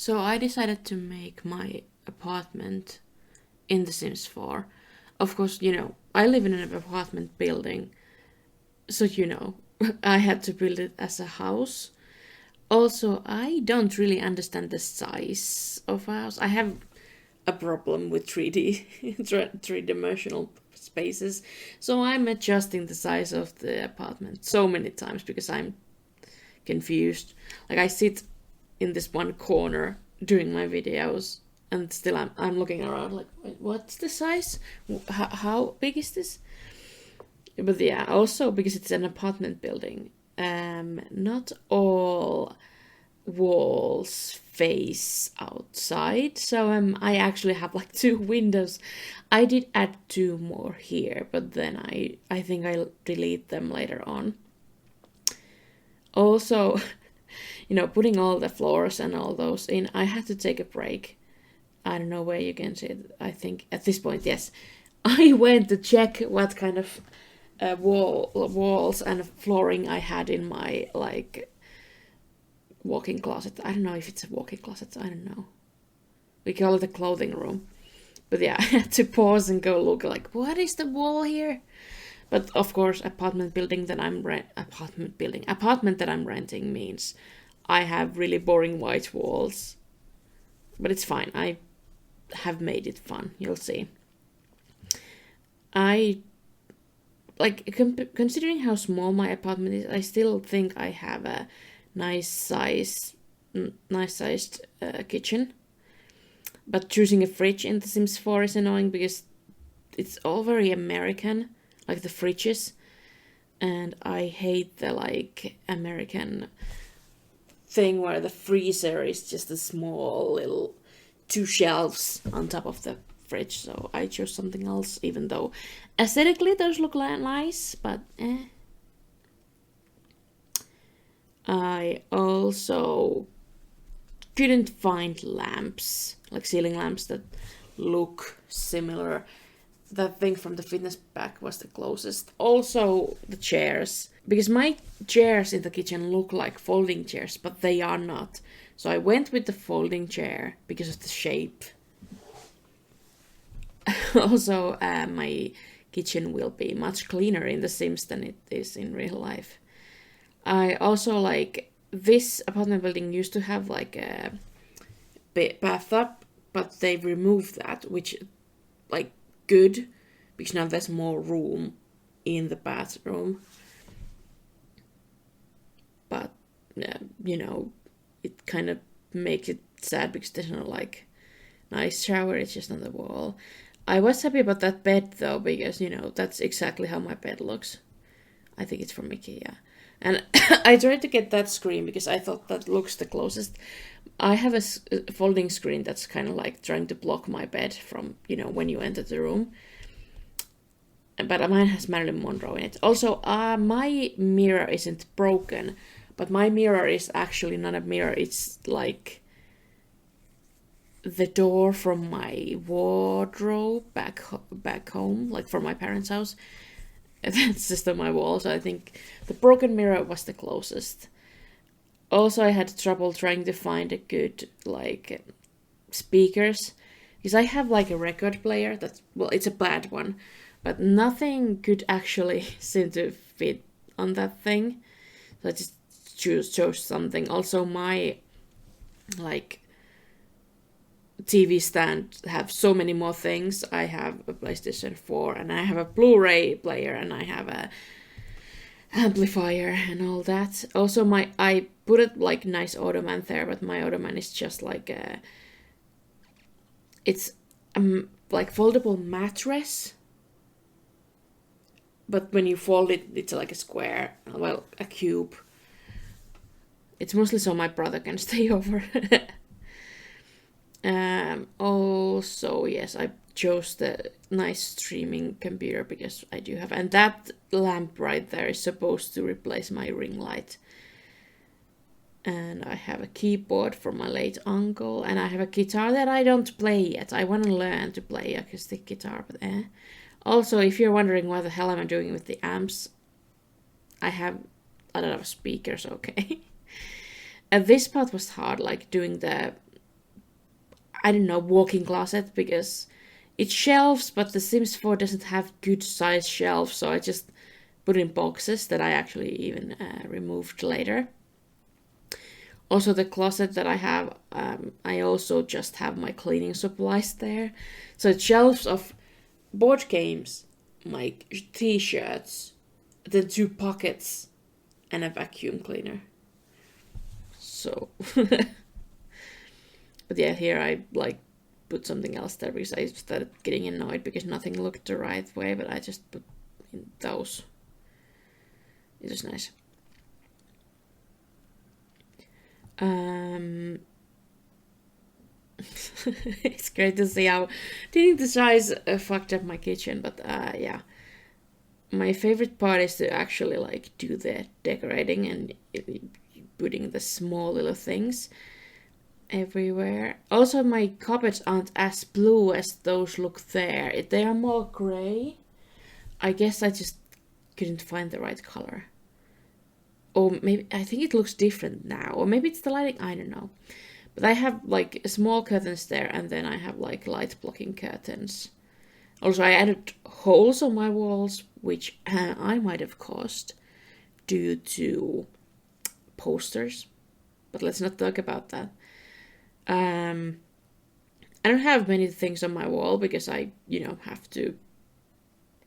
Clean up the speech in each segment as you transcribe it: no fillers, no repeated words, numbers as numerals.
So I decided to make my apartment in The Sims 4. Of course, I live in an apartment building, so I had to build it as a house. Also, I don't really understand the size of a house. I have a problem with 3D, three-dimensional spaces, so I'm adjusting the size of the apartment so many times because I'm confused. Like I sit in this one corner doing my videos, and still I'm looking around like, wait, what's the size? How big is this? But yeah, also because it's an apartment building, not all walls face outside, so I actually have like 2 windows. I did add 2 more here, but then I think I'll delete them later on. Also, putting all the floors and all those in, I had to take a break. I don't know where you can see it. I think at this point, yes. I went to check what kind of walls and flooring I had in my walk-in closet. I don't know if it's a walk-in closet. I don't know. We call it a clothing room. But yeah, I had to pause and go look like, what is the wall here? But of course, apartment that I'm renting means I have really boring white walls. But it's fine. I have made it fun. You'll see. Considering how small my apartment is, I still think I have a nice sized kitchen. But choosing a fridge in The Sims 4 is annoying because it's all very American, like the fridges, and I hate the American thing where the freezer is just a small little 2 shelves on top of the fridge. So I chose something else, even though aesthetically those look nice, but eh. I also couldn't find lamps, like ceiling lamps that look similar. That thing from the fitness pack was the closest. Also, the chairs. Because my chairs in the kitchen look like folding chairs, but they are not. So I went with the folding chair because of the shape. Also, my kitchen will be much cleaner in The Sims than it is in real life. I also this apartment building used to have a bathtub, but they removed that, which good, because now there's more room in the bathroom. But it kind of makes it sad because there's no nice shower. It's just on the wall. I was happy about that bed though, because that's exactly how my bed looks. I think it's from IKEA. And I tried to get that screen because I thought that looks the closest. I have a folding screen that's kind of trying to block my bed from, when you enter the room. But mine has Marilyn Monroe in it. Also, my mirror isn't broken, but my mirror is actually not a mirror. It's the door from my wardrobe back home, from my parents' house. That's just on my wall, so I think the broken mirror was the closest. Also, I had trouble trying to find a good speakers, because I have a record player that's, it's a bad one, but nothing could actually seem to fit on that thing. So I just chose something. Also, my TV stand have so many more things. I have a PlayStation 4 and I have a Blu-ray player and I have a amplifier and all that. Also, I put it nice ottoman there, but my ottoman is just it's foldable mattress, but when you fold it, it's a square, a cube. It's mostly so my brother can stay over. Also, yes, I chose the nice streaming computer because I do have, and that lamp right there is supposed to replace my ring light. And I have a keyboard from my late uncle, and I have a guitar that I don't play yet. I want to learn to play acoustic guitar, but Also, if you're wondering what the hell am I doing with the amps, I have a lot of speakers, okay? And this part was hard, doing the I don't know, walk-in closet, because it's shelves, but the Sims 4 doesn't have good size shelves, so I just put in boxes that I actually even removed later. Also, the closet that I have, I also just have my cleaning supplies there. So it's shelves of board games, my t-shirts, the 2 pockets, and a vacuum cleaner. So, but yeah, here I like put something else there because I started getting annoyed because nothing looked the right way, but I just put in those. It was nice. It's great to see how thinning the size fucked up my kitchen, but yeah. My favorite part is to actually like do the decorating and putting the small little things everywhere. Also, my cupboards aren't as blue as those look there. They are more grey. I guess I just couldn't find the right color. Or maybe, I think it looks different now. Or maybe it's the lighting, I don't know. But I have like small curtains there, and then I have like light blocking curtains. Also, I added holes on my walls, which I might have caused due to posters. But let's not talk about that. I don't have many things on my wall because I, have to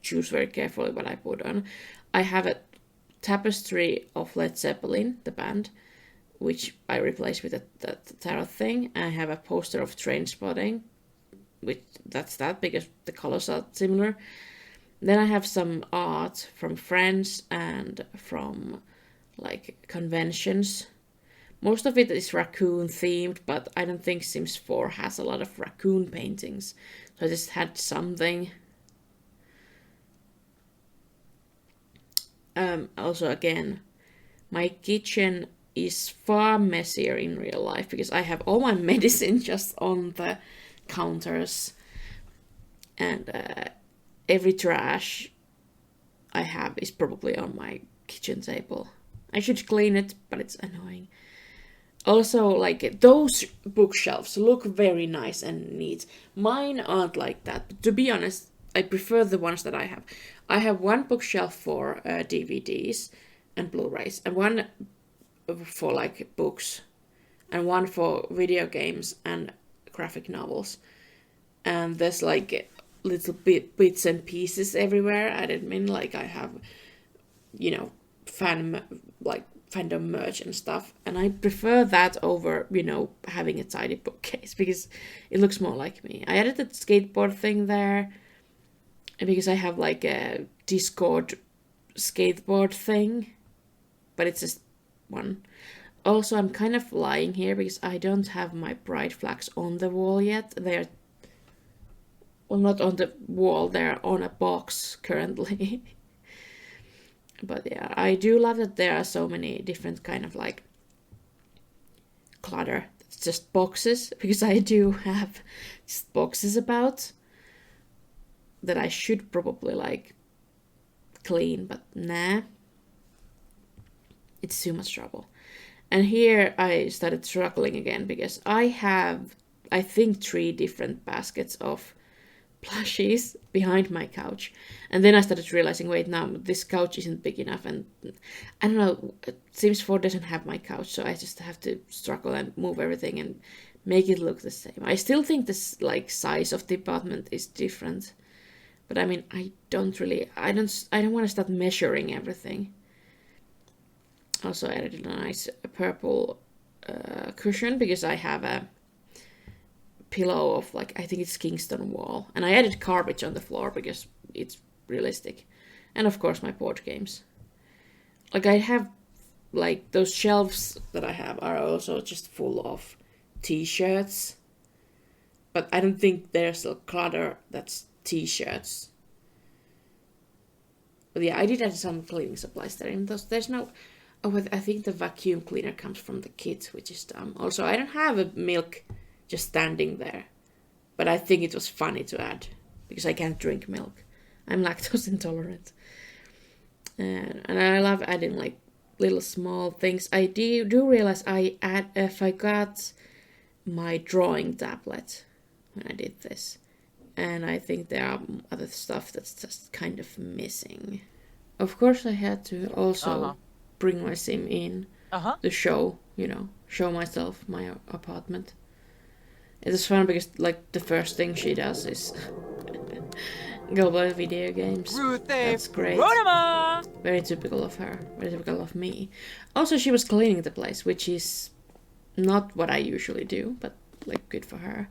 choose very carefully what I put on. I have a tapestry of Led Zeppelin, the band, which I replaced with the tarot thing. I have a poster of Trainspotting, which that's that because the colors are similar. Then I have some art from friends and from like conventions. Most of it is raccoon themed, but I don't think Sims 4 has a lot of raccoon paintings. So I just had something. Also, again, my kitchen is far messier in real life because I have all my medicine just on the counters, and every trash I have is probably on my kitchen table. I should clean it, but it's annoying. Also, like, those bookshelves look very nice and neat. Mine aren't like that, but to be honest, I prefer the ones that I have. I have one bookshelf for DVDs and Blu-rays, and one for like books, and one for video games and graphic novels. And there's like little bits and pieces everywhere. I didn't mean like I have, fandom merch and stuff. And I prefer that over, having a tidy bookcase because it looks more like me. I added the skateboard thing there because I have like a Discord skateboard thing, but it's just one. Also, I'm kind of lying here because I don't have my pride flags on the wall yet. They're, well, not on the wall, they're on a box currently. But yeah, I do love that there are so many different kind of like clutter. It's just boxes, because I do have just boxes about that I should probably like clean, but nah. It's too much trouble. And here I started struggling again because I have, I think, 3 different baskets of plushies behind my couch. And then I started realizing, wait, now this couch isn't big enough, and I don't know, Sims 4 doesn't have my couch, so I just have to struggle and move everything and make it look the same. I still think this like size of the apartment is different, but I mean, I don't want to start measuring everything. Also, I added a nice purple cushion because I have a pillow of like, I think it's Kingston wall, and I added garbage on the floor because it's realistic. And of course my board games. Like, I have like those shelves that I have are also just full of t-shirts, but I don't think there's a clutter that's t-shirts. But yeah, I did add some cleaning supplies there, and there's no, I think the vacuum cleaner comes from the kit, which is dumb. Also, I don't have a milk just standing there, but I think it was funny to add because I can't drink milk. I'm lactose intolerant, and I love adding like little small things. I do realize I forgot my drawing tablet when I did this. And I think there are other stuff that's just kind of missing. Of course, I had to also bring my sim in to show, show myself my apartment. It is fun because, like, the first thing she does is go play video games. That's great. Very typical of her. Very typical of me. Also, she was cleaning the place, which is not what I usually do, but, like, good for her.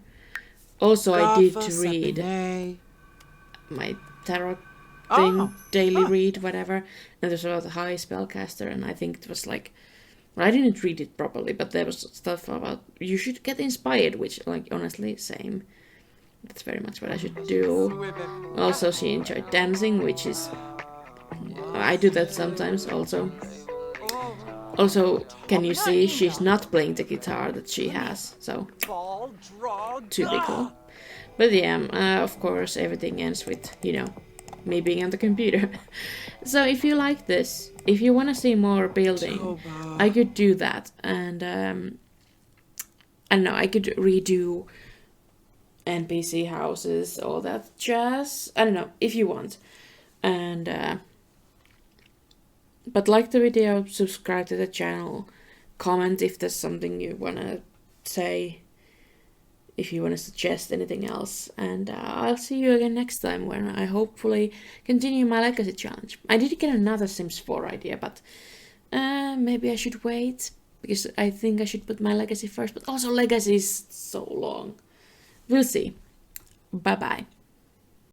Also, I did read my tarot thing, daily read, whatever. And there's about a high spellcaster, and I think it was like, well, I didn't read it properly, but there was stuff about you should get inspired, which, like, honestly, same. That's very much what I should do. Also, she enjoyed dancing, which is, I do that sometimes also. Also, can you see she's not playing the guitar that she has, so typical. But yeah, of course, everything ends with, me being on the computer. So if you like this, if you want to see more building, I could do that. And I don't know, I could redo NPC houses, all that jazz. I don't know, if you want. And but like the video, subscribe to the channel, comment if there's something you want to say, if you want to suggest anything else. And I'll see you again next time when I hopefully continue my legacy challenge. I did get another Sims 4 idea, but maybe I should wait, because I think I should put my legacy first, but also legacy is so long. We'll see. Bye bye.